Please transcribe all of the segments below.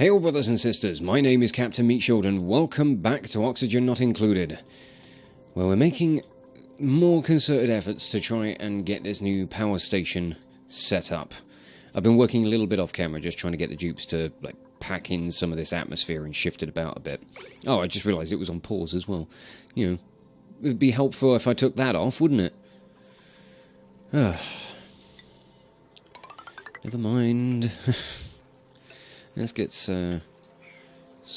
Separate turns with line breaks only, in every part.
Hey all brothers and sisters, my name is Captain Meatshield and welcome back to Oxygen Not Included, where we're making more concerted efforts to try and get this new power station set up. I've been working a little bit off camera, just trying to get the dupes to pack in some of this atmosphere and shift it about a bit. Oh, I just realised it was on pause as well. You know, it would be helpful if I took that off, wouldn't it? Never mind. Let's get some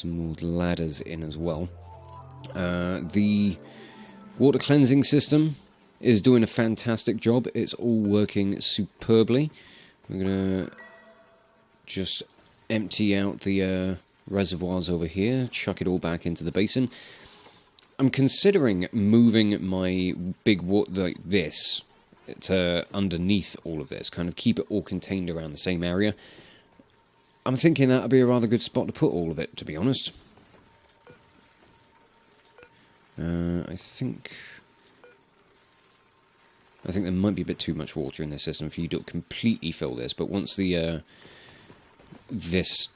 more ladders in as well. The water cleansing system is doing a fantastic job. It's all working superbly. We're going to just empty out the reservoirs over here, chuck it all back into the basin. I'm considering moving my big water like this to underneath all of this, kind of keep it all contained around the same area. I'm thinking that would be a rather good spot to put all of it, to be honest. I think there might be a bit too much water in this system for you to completely fill this, but once the this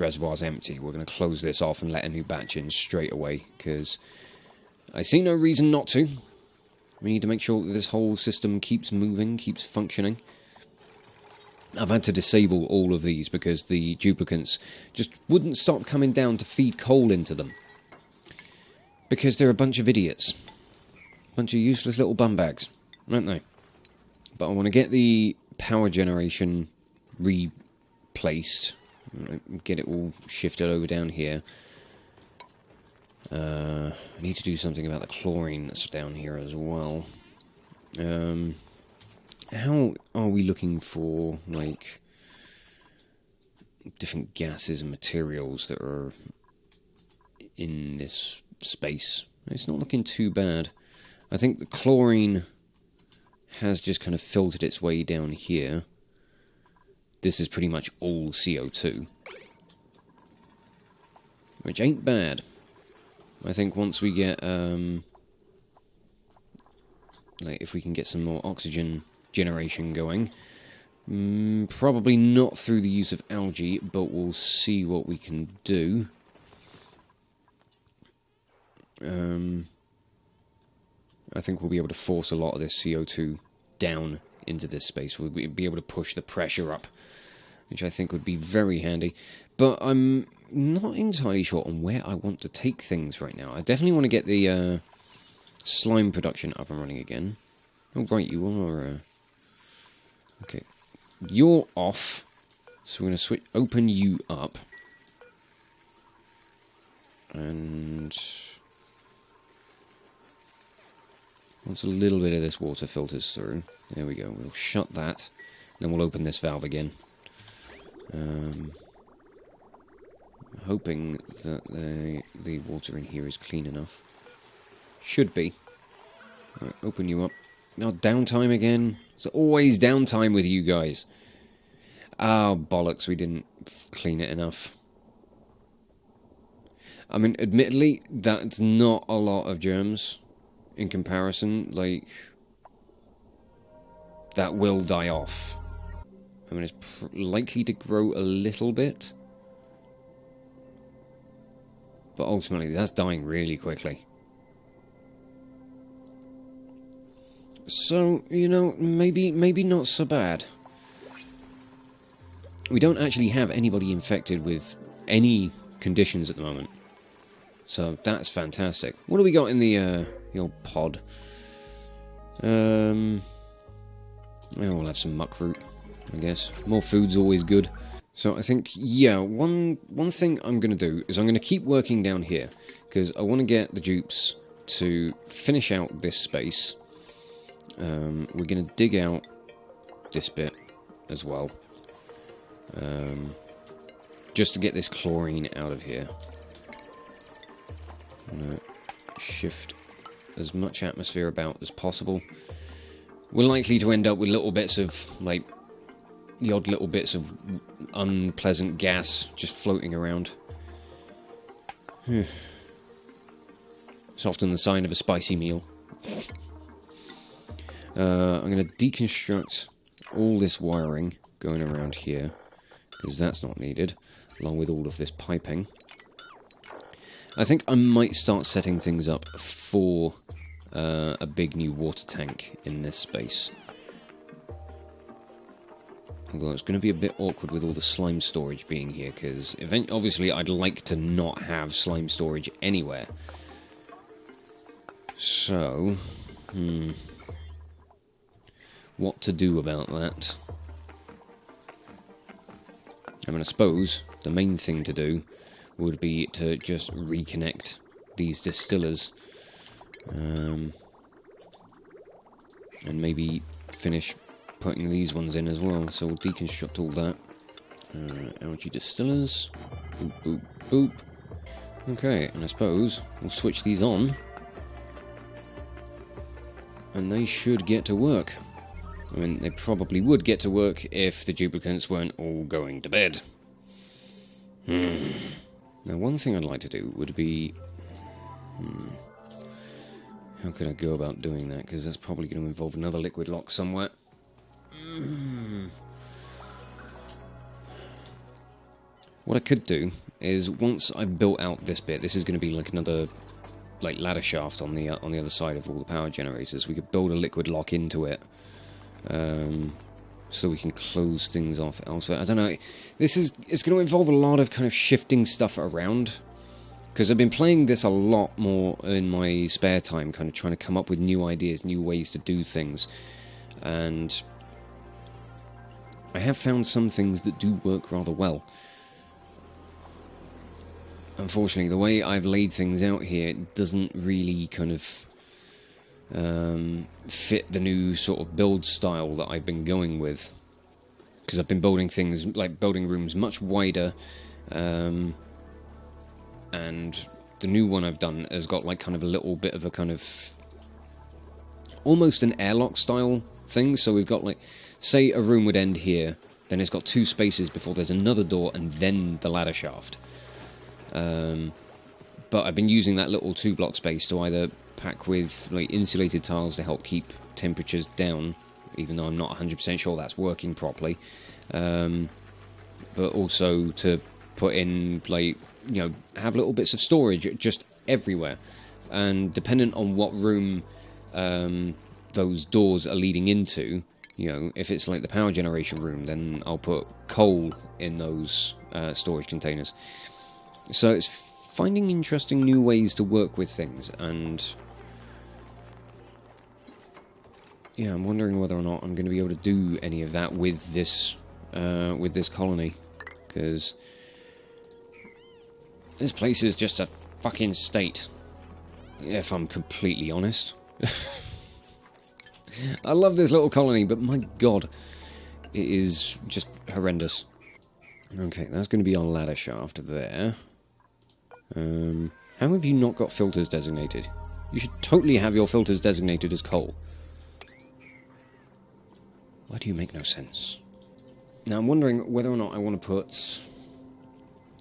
reservoir's empty, we're going to close this off and let a new batch in straight away, because I see no reason not to. We need to make sure that this whole system keeps moving, keeps functioning. I've had to disable all of these because the duplicants just wouldn't stop coming down to feed coal into them. Because they're a bunch of idiots. A bunch of useless little bumbags, aren't they? But I want to get the power generation replaced. Get it all shifted over down here. I need to do something about the chlorine that's down here as well. How are we looking for, different gases and materials that are in this space? It's not looking too bad. I think the chlorine has just kind of filtered its way down here. This is pretty much all CO2. Which ain't bad. I think once we get, if we can get some more oxygen generation going, probably not through the use of algae, but we'll see what we can do. I think we'll be able to force a lot of this CO2 down into this space. We'll be able to push the pressure up, which I think would be very handy. But I'm not entirely sure on where I want to take things right now. I definitely want to get the slime production up and running again. Oh, right, you are... Okay, you're off, so we're going to open you up. And once a little bit of this water filters through, there we go, we'll shut that, then we'll open this valve again. Hoping that the water in here is clean enough. Should be. Right, open you up. Now, downtime again. It's always downtime with you guys. Oh, bollocks, we didn't clean it enough. I mean, admittedly, that's not a lot of germs in comparison. That will die off. I mean, it's likely to grow a little bit. But ultimately, that's dying really quickly. So, you know, maybe not so bad. We don't actually have anybody infected with any conditions at the moment. So, that's fantastic. What do we got in the old pod? We'll have some muckroot, I guess. More food's always good. So, I think, yeah, one thing I'm going to do is I'm going to keep working down here. Because I want to get the dupes to finish out this space. We're going to dig out this bit as well, just to get this chlorine out of here. I'm going to shift as much atmosphere about as possible. We're likely to end up with little bits of, the odd little bits of unpleasant gas just floating around. It's often the sign of a spicy meal. I'm going to deconstruct all this wiring going around here, because that's not needed. along with all of this piping. I think I might start setting things up for a big new water tank in this space. Although it's going to be a bit awkward with all the slime storage being here, because obviously I'd like to not have slime storage anywhere. So, what to do about that? I mean, I suppose the main thing to do would be to just reconnect these distillers. And maybe finish putting these ones in as well. So we'll deconstruct all that. Algae distillers. Boop, boop, boop. Okay, and I suppose we'll switch these on. And they should get to work. I mean, they probably would get to work if the duplicants weren't all going to bed. Now, one thing I'd like to do would be... how could I go about doing that? Because that's probably going to involve another liquid lock somewhere. What I could do is, once I've built out this bit, this is going to be like another ladder shaft on the other side of all the power generators. We could build a liquid lock into it, so we can close things off elsewhere. I don't know. It's going to involve a lot of kind of shifting stuff around, because I've been playing this a lot more in my spare time, kind of trying to come up with new ideas, new ways to do things, and I have found some things that do work rather well. Unfortunately, the way I've laid things out here doesn't really kind of fit the new sort of build style that I've been going with. Because I've been building things, like building rooms much wider, and the new one I've done has got like kind of a little bit of a kind of almost an airlock style thing. So we've got like, say a room would end here, then it's got two spaces before there's another door and then the ladder shaft. But I've been using that little 2-block space to either pack with like insulated tiles to help keep temperatures down, even though I'm not 100% sure that's working properly, but also to put in, like, you know, have little bits of storage just everywhere, and dependent on what room those doors are leading into, you know, if it's like the power generation room, then I'll put coal in those storage containers. So it's finding interesting new ways to work with things, and yeah, I'm wondering whether or not I'm going to be able to do any of that with this colony, because this place is just a fucking state, if I'm completely honest. I love this little colony, but my god, it is just horrendous. Okay, that's going to be our ladder shaft there. How have you not got filters designated? You should totally have your filters designated as coal. Why do you make no sense? Now, I'm wondering whether or not I want to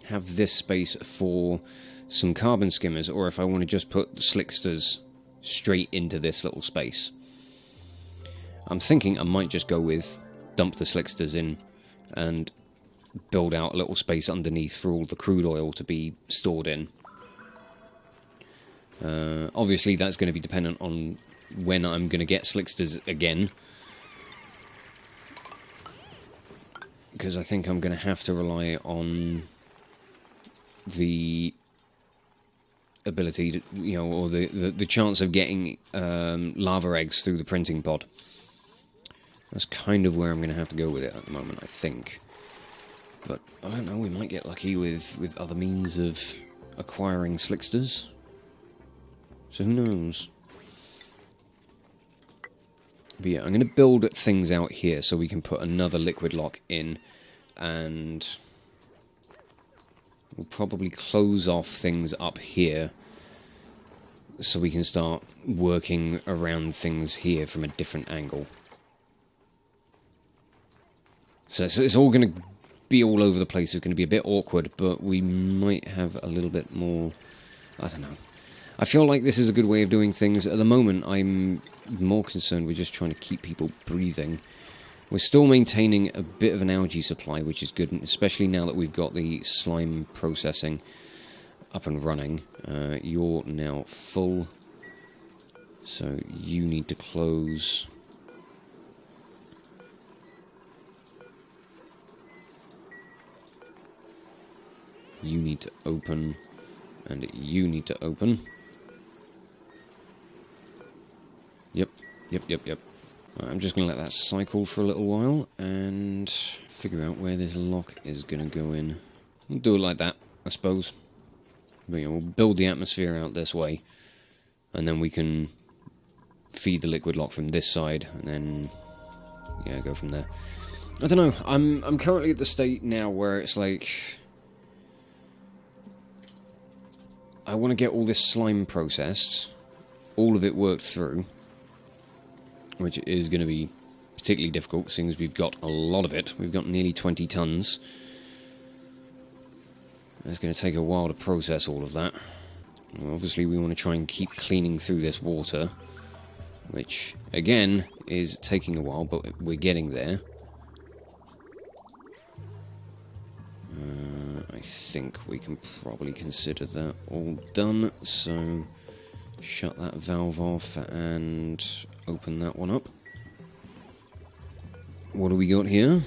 have this space for some carbon skimmers, or if I want to just put slicksters straight into this little space. I'm thinking I might just go with dump the slicksters in and build out a little space underneath for all the crude oil to be stored in. Obviously, that's going to be dependent on when I'm going to get slicksters again, because I think I'm going to have to rely on the ability to, you know, or the chance of getting lava eggs through the printing pod. That's kind of where I'm going to have to go with it at the moment, I think. But I don't know, we might get lucky with other means of acquiring slicksters. So who knows? But yeah, I'm going to build things out here so we can put another liquid lock in, and we'll probably close off things up here so we can start working around things here from a different angle. So it's all going to be all over the place. It's going to be a bit awkward, but we might have a little bit more... I don't know. I feel like this is a good way of doing things. At the moment, I'm more concerned with just trying to keep people breathing. We're still maintaining a bit of an algae supply, which is good, especially now that we've got the slime processing up and running. You're now full, so you need to close. You need to open, and you need to open. Yep. I'm just going to let that cycle for a little while and figure out where this lock is going to go in. We'll do it like that, I suppose. But, we'll build the atmosphere out this way, and then we can feed the liquid lock from this side, and then, yeah, go from there. I don't know, I'm currently at the state now where it's like, I want to get all this slime processed, all of it worked through, which is going to be particularly difficult, seeing as we've got a lot of it. We've got nearly 20 tons. It's going to take a while to process all of that. Well, obviously, we want to try and keep cleaning through this water, which, again, is taking a while, but we're getting there. I think we can probably consider that all done, so shut that valve off and open that one up. What do we got here?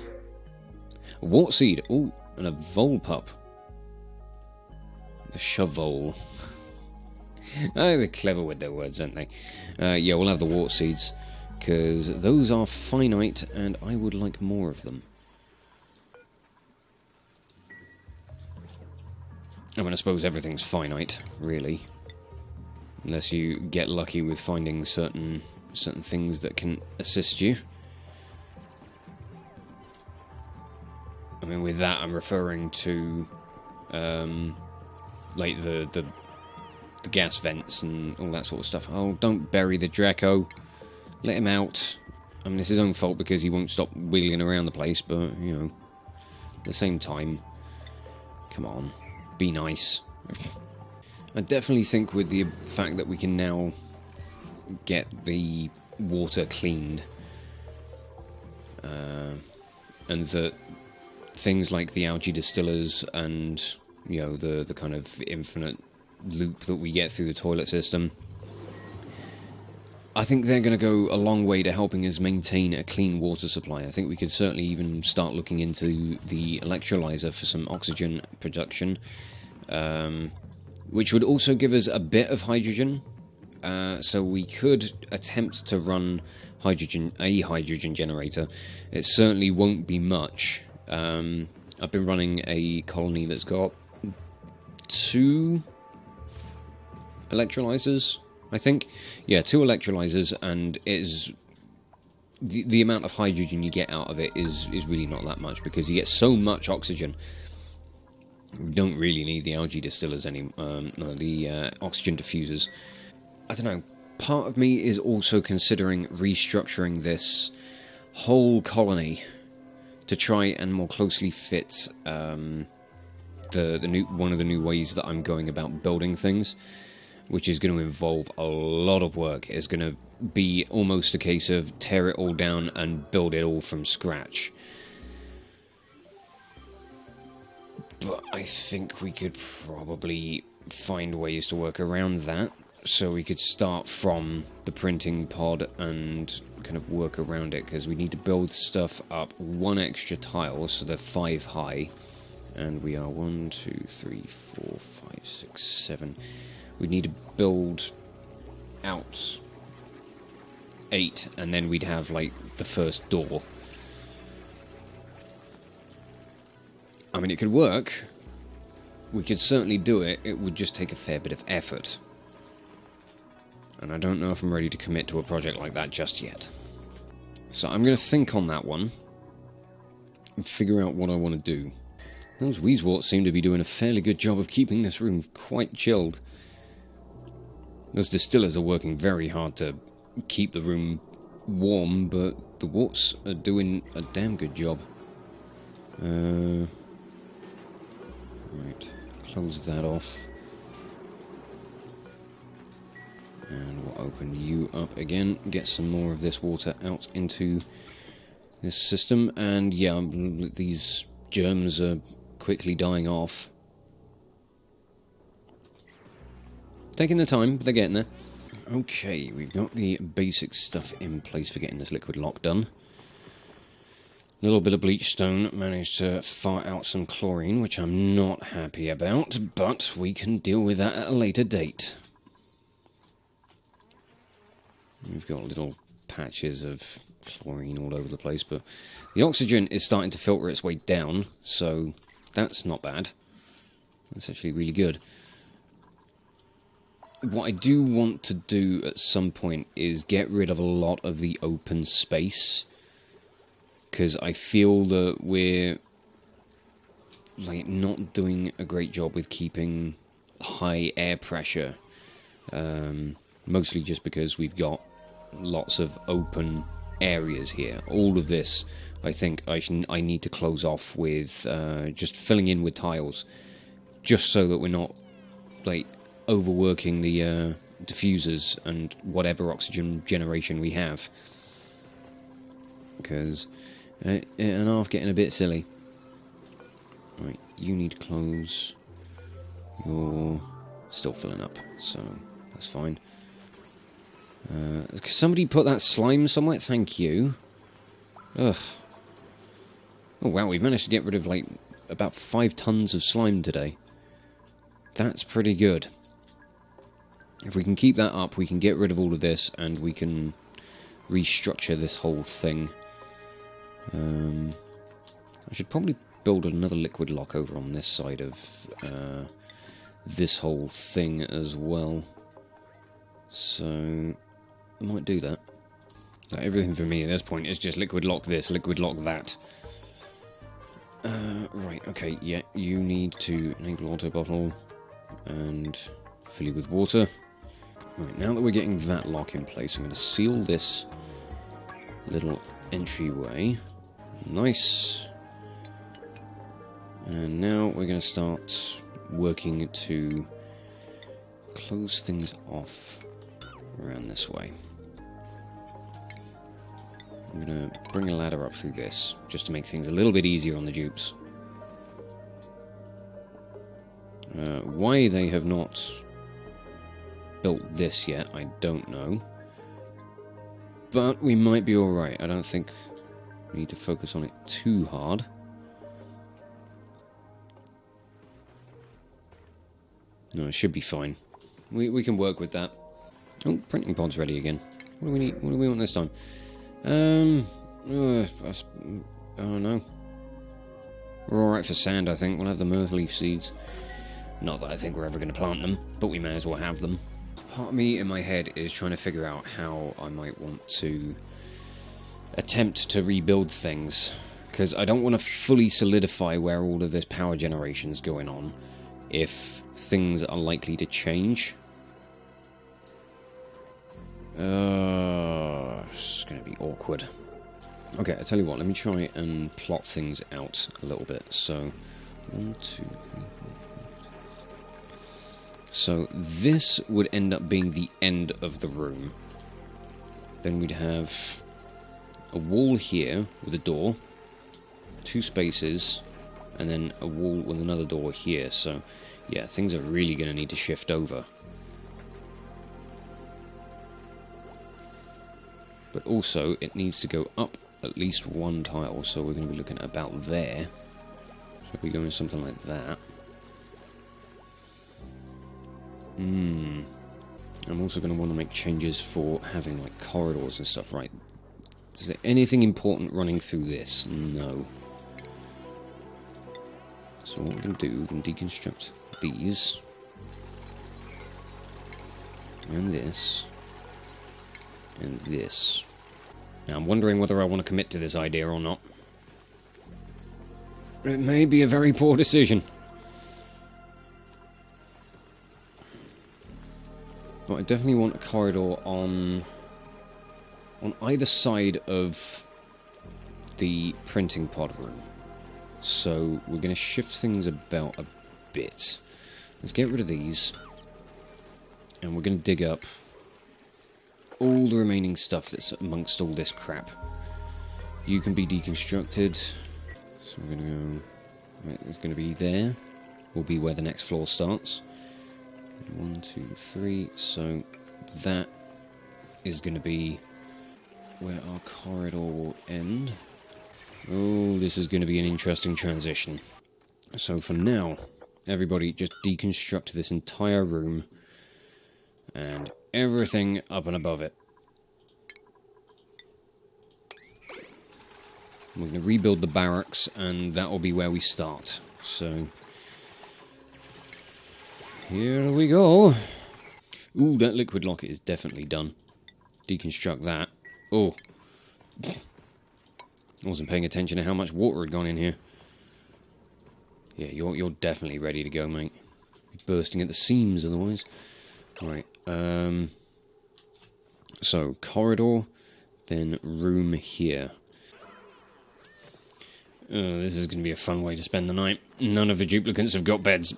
A wart seed. Oh, and a vole pup. A shavole. Oh, they're clever with their words, aren't they? Yeah, we'll have the wart seeds, because those are finite, and I would like more of them. I mean, I suppose everything's finite, really. Unless you get lucky with finding certain things that can assist you. I mean, with that, I'm referring to, like, the gas vents and all that sort of stuff. Oh, don't bury the Draco. Let him out. I mean, it's his own fault because he won't stop wheeling around the place, but, you know, at the same time, come on, be nice. I definitely think with the fact that we can now get the water cleaned, and that things like the algae distillers and, you know, the kind of infinite loop that we get through the toilet system, I think they're going to go a long way to helping us maintain a clean water supply. I think we could certainly even start looking into the electrolyzer for some oxygen production, which would also give us a bit of hydrogen, so we could attempt to run a hydrogen generator. It certainly won't be much. I've been running a colony that's got 2 electrolyzers, I think. Yeah, 2 electrolyzers, and is the amount of hydrogen you get out of it is really not that much, because you get so much oxygen. We don't really need the algae distillers the oxygen diffusers. I don't know, part of me is also considering restructuring this whole colony to try and more closely fit one of the new ways that I'm going about building things, which is going to involve a lot of work. It's going to be almost a case of tear it all down and build it all from scratch. But I think we could probably find ways to work around that, so we could start from the printing pod and kind of work around it, because we need to build stuff up 1 extra tile, so they're 5 high, and we are 1, 2, 3, 4, 5, 6, 7. We need to build out 8, and then we'd have, like, the first door. I mean, it could work. We could certainly do it. It would just take a fair bit of effort. And I don't know if I'm ready to commit to a project like that just yet. So I'm going to think on that one and figure out what I want to do. Those Weezeworts seem to be doing a fairly good job of keeping this room quite chilled. Those distillers are working very hard to keep the room warm, but the warts are doing a damn good job. Right, close that off. And we'll open you up again, get some more of this water out into this system, and yeah, these germs are quickly dying off. Taking the time, but they're getting there. Okay, we've got the basic stuff in place for getting this liquid lock done. A little bit of bleach stone managed to fart out some chlorine, which I'm not happy about, but we can deal with that at a later date. We've got little patches of chlorine all over the place, but the oxygen is starting to filter its way down, so that's not bad. That's actually really good. What I do want to do at some point is get rid of a lot of the open space, because I feel that we're not doing a great job with keeping high air pressure, mostly just because we've got lots of open areas here. All of this, I think I need to close off with just filling in with tiles, just so that we're not overworking the diffusers and whatever oxygen generation we have, because and half getting a bit silly. Right, you need to close. You're still filling up, so that's fine. Somebody put that slime somewhere? Thank you. Ugh. Oh wow, we've managed to get rid of about 5 tons of slime today. That's pretty good. If we can keep that up, we can get rid of all of this, and we can restructure this whole thing. I should probably build another liquid lock over on this side of this whole thing as well. So I might do that. Everything for me at this point is just liquid lock this, liquid lock that. Right, okay, yeah, you need to enable water bottle and fill you with water. Right, now that we're getting that lock in place, I'm going to seal this little entryway. Nice. And now we're going to start working to close things off around this way. I'm going to bring a ladder up through this, just to make things a little bit easier on the dupes. Why they have not built this yet, I don't know. But we might be alright. I don't think we need to focus on it too hard. No, it should be fine. We can work with that. Oh, printing pod's ready again. What do we need? What do we want this time? I don't know. We're alright for sand, I think. We'll have the mirth leaf seeds. Not that I think we're ever going to plant them, but we may as well have them. Part of me in my head is trying to figure out how I might want to attempt to rebuild things, because I don't want to fully solidify where all of this power generation is going on if things are likely to change. It's going to be awkward. Okay, I tell you what, let me try and plot things out a little bit. So, 1, 2, 3, 4, 5. So this would end up being the end of the room. Then we'd have a wall here with a door, 2 spaces, and then a wall with another door here. So, yeah, things are really going to need to shift over. But also, it needs to go up at least 1 tile, so we're going to be looking at about there. So if we go in something like that. I'm also going to want to make changes for having like corridors and stuff, right? Is there anything important running through this? No. So what we're going to do, we can deconstruct these. And this. And this. Now I'm wondering whether I want to commit to this idea or not. It may be a very poor decision. But I definitely want a corridor on either side of the printing pod room. So we're going to shift things about a bit. Let's get rid of these. And we're going to dig up all the remaining stuff that's amongst all this crap. You can be deconstructed. So we're going to go... Right, it's going to be there. Will be where the next floor starts. 1, 2, 3. So that is going to be where our corridor will end. Oh, this is going to be an interesting transition. So for now, everybody just deconstruct this entire room and everything up and above it. We're going to rebuild the barracks, and that will be where we start. So, here we go. Ooh, that liquid locket is definitely done. Deconstruct that. Oh. I wasn't paying attention to how much water had gone in here. Yeah, you're definitely ready to go, mate. You're bursting at the seams otherwise. Right. So, corridor, then room here. This is going to be a fun way to spend the night. None of the duplicates have got beds.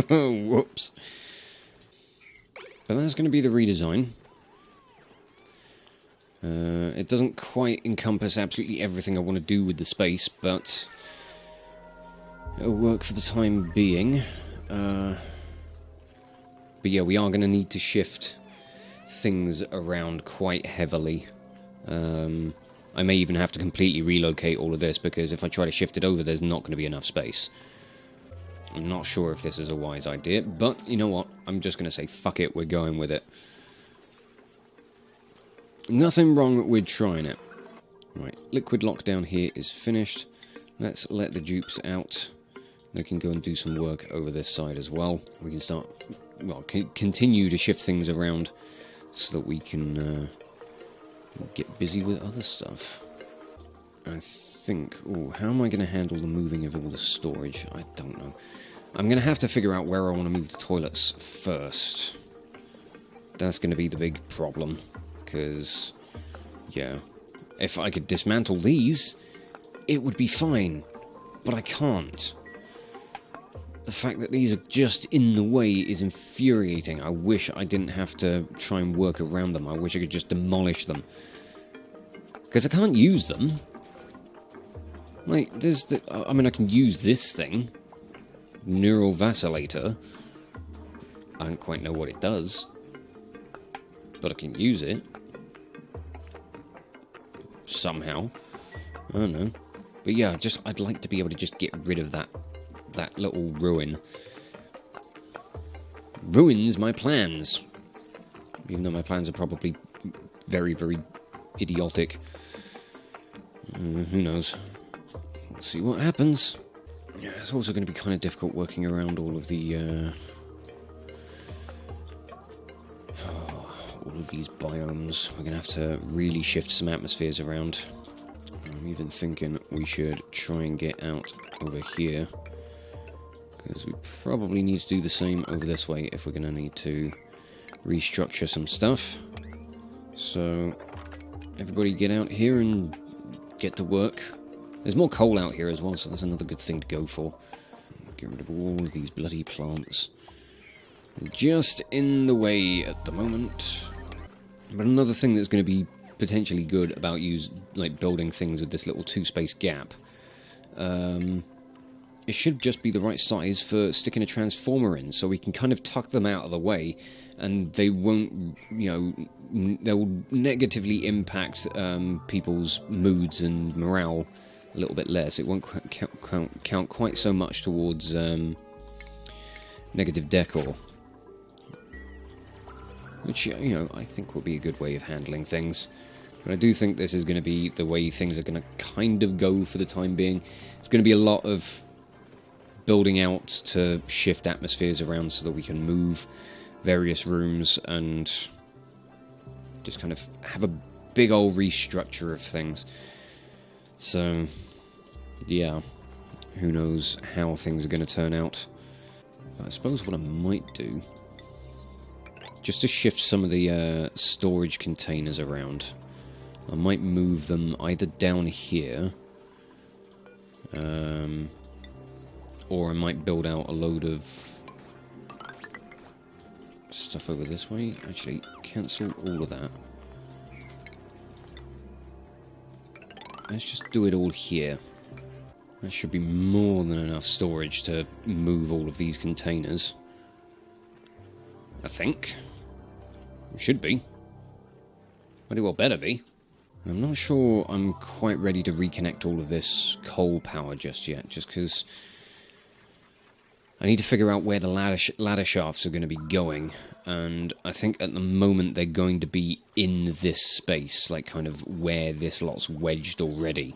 Whoops. But that's going to be the redesign. It doesn't quite encompass absolutely everything I want to do with the space, but it'll work for the time being. But yeah, we are going to need to shift things around quite heavily. I may even have to completely relocate all of this, because if I try to shift it over, there's not going to be enough space. I'm not sure if this is a wise idea, but you know what? I'm just going to say, fuck it, we're going with it. Nothing wrong with trying it. Right, liquid lockdown here is finished. Let's let the dupes out. They can go and do some work over this side as well. We can start, well, continue to shift things around so that we can get busy with other stuff. I think... Ooh, how am I going to handle the moving of all the storage? I don't know. I'm going to have to figure out where I want to move the toilets first. That's going to be the big problem. Because, yeah, if I could dismantle these, it would be fine. But I can't. The fact that these are just in the way is infuriating. I wish I didn't have to try and work around them. I wish I could just demolish them. Because I can't use them. Like, there's the... I mean, I can use this thing. Neural Vacillator. I don't quite know what it does. But I can use it. Somehow. I don't know. But yeah, I'd like to be able to just get rid of that little ruin. Ruins my plans. Even though my plans are probably very, very idiotic. Who knows? We'll see what happens. Yeah, it's also going to be kind of difficult working around all of the, all of these biomes. We're going to have to really shift some atmospheres around. I'm even thinking we should try and get out over here. Because we probably need to do the same over this way if we're going to need to restructure some stuff. So, everybody get out here and get to work. There's more coal out here as well, so that's another good thing to go for. Get rid of all of these bloody plants. Just in the way at the moment. But another thing that's going to be potentially good about building things with this little 2-space gap. It should just be the right size for sticking a transformer in, so we can kind of tuck them out of the way, and they won't, they'll negatively impact people's moods and morale a little bit less. It won't count quite so much towards negative decor. Which, I think will be a good way of handling things. But I do think this is going to be the way things are going to kind of go for the time being. It's going to be a lot of building out to shift atmospheres around so that we can move various rooms and just kind of have a big old restructure of things. So, yeah, who knows how things are going to turn out. But I suppose what I might do, just to shift some of the storage containers around, I might move them either down here, or I might build out a load of stuff over this way. Actually, cancel all of that. let's just do it all here. That should be more than enough storage to move all of these containers. I think. It should be. Bloody well better be. I'm not sure I'm quite ready to reconnect all of this coal power just yet, just because I need to figure out where the ladder shafts are going to be going, and I think at the moment they're going to be in this space, like kind of where this lot's wedged already.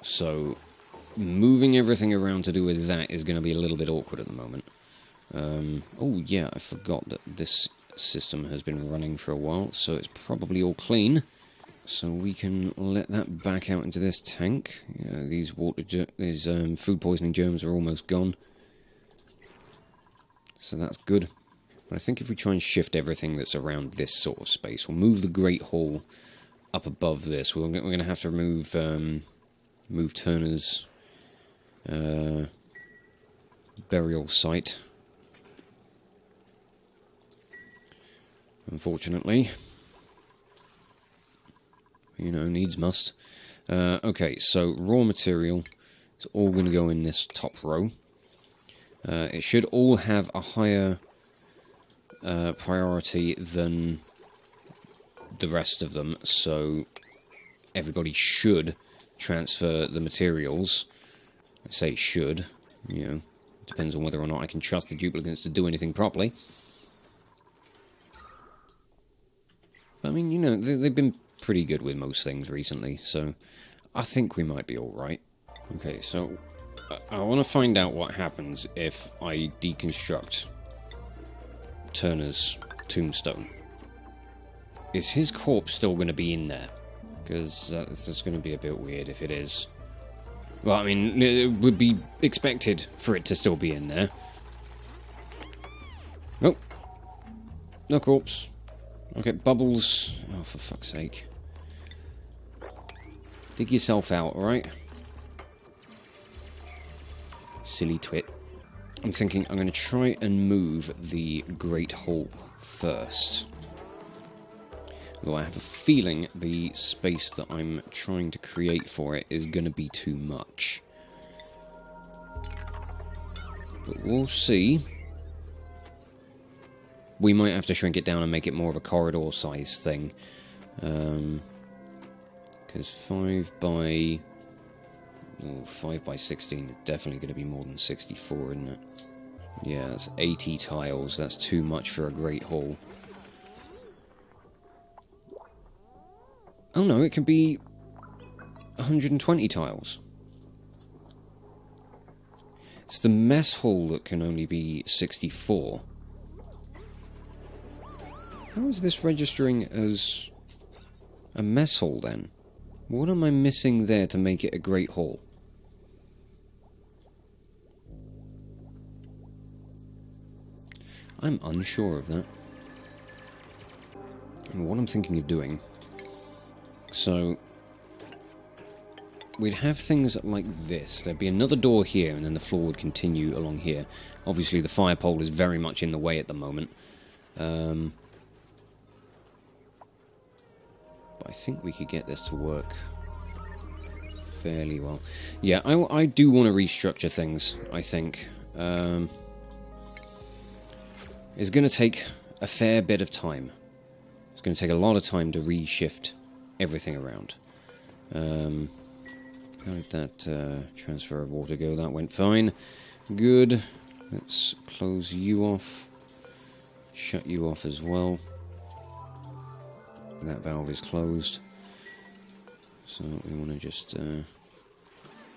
So moving everything around to do with that is going to be a little bit awkward at the moment. Oh yeah, I forgot that this system has been running for a while, so it's probably all clean. So we can let that back out into this tank. Yeah, these food poisoning germs are almost gone. So that's good. But I think if we try and shift everything that's around this sort of space, we'll move the Great Hall up above this. We're going to have to move Turner's burial site. Unfortunately. You know, needs must. Okay, so raw material is all going to go in this top row. It should all have a higher priority than the rest of them, so everybody should transfer the materials. I say should, you know, depends on whether or not I can trust the duplicates to do anything properly. I mean, you know, they've been pretty good with most things recently, so I think we might be alright. Okay, so I want to find out what happens if I deconstruct Turner's tombstone. Is his corpse still going to be in there? Because this is going to be a bit weird if it is. Well, I mean, it would be expected for it to still be in there. Nope. No corpse. Okay, Bubbles. Oh, for fuck's sake. Dig yourself out, alright? Silly twit. I'm thinking I'm going to try and move the Great Hall first. Although I have a feeling the space that I'm trying to create for it is going to be too much. But we'll see. We might have to shrink it down and make it more of a corridor size thing. Because 5 by 16 is definitely going to be more than 64, isn't it? Yeah, that's 80 tiles. That's too much for a Great Hall. Oh no, it can be 120 tiles. It's the mess hall that can only be 64. How is this registering as a mess hall then? What am I missing there to make it a Great Hall? I'm unsure of that. And what I'm thinking of doing... So... we'd have things like this. There'd be another door here, and then the floor would continue along here. Obviously, the fire pole is very much in the way at the moment. But I think we could get this to work fairly well. Yeah, I do want to restructure things, I think. It's going to take a fair bit of time. It's going to take a lot of time to reshift everything around. How did that transfer of water go? That went fine. Good. Let's close you off. Shut you off as well. That valve is closed. So we want to just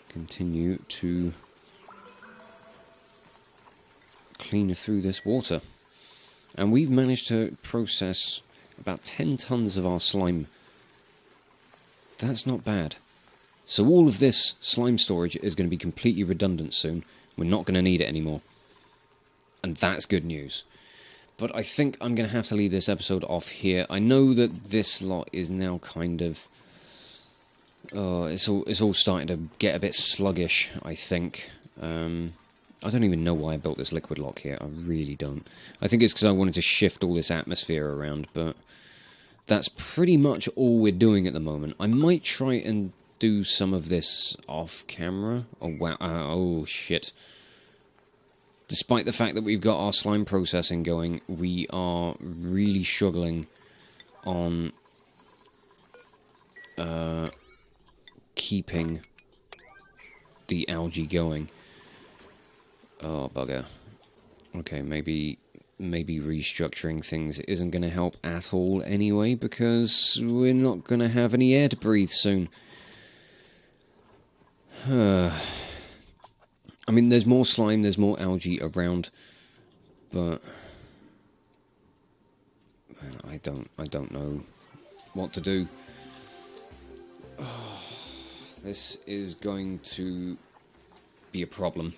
continue to clean through this water. And we've managed to process about 10 tons of our slime. That's not bad. So all of this slime storage is going to be completely redundant soon. We're not going to need it anymore. And that's good news. But I think I'm going to have to leave this episode off here. I know that this lot is now kind of... it's all starting to get a bit sluggish, I think. I don't even know why I built this liquid lock here. I really don't. I think it's because I wanted to shift all this atmosphere around, but that's pretty much all we're doing at the moment. I might try and do some of this off camera. Oh, wow. Oh, shit. Despite the fact that we've got our slime processing going, we are really struggling on keeping the algae going. Oh, bugger. Okay, maybe restructuring things isn't going to help at all anyway, because we're not going to have any air to breathe soon. I mean, there's more slime, there's more algae around, but I don't know what to do. Oh, this is going to be a problem.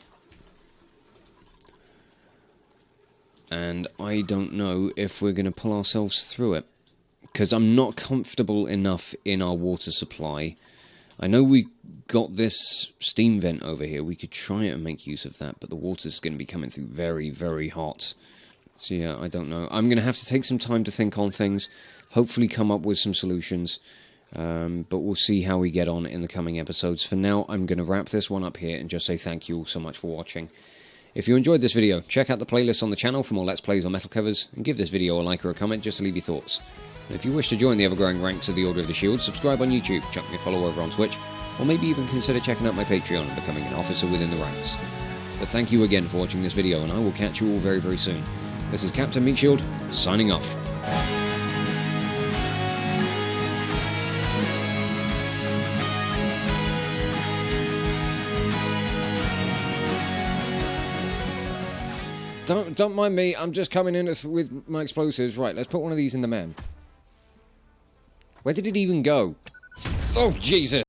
And I don't know if we're going to pull ourselves through it, because I'm not comfortable enough in our water supply. I know we got this steam vent over here. We could try and make use of that, but the water's going to be coming through very, very hot. So yeah, I don't know. I'm going to have to take some time to think on things, hopefully come up with some solutions, but we'll see how we get on in the coming episodes. For now, I'm going to wrap this one up here and just say thank you all so much for watching. If you enjoyed this video, check out the playlist on the channel for more Let's Plays or metal covers, and give this video a like or a comment just to leave your thoughts. And if you wish to join the ever-growing ranks of the Order of the Shield, subscribe on YouTube, chuck me a follow over on Twitch, or maybe even consider checking out my Patreon and becoming an officer within the ranks. But thank you again for watching this video, and I will catch you all very, very soon. This is Captain Meatshield, signing off. Don't mind me, I'm just coming in with my explosives. Right, let's put one of these in the man. Where did it even go? Oh, Jesus!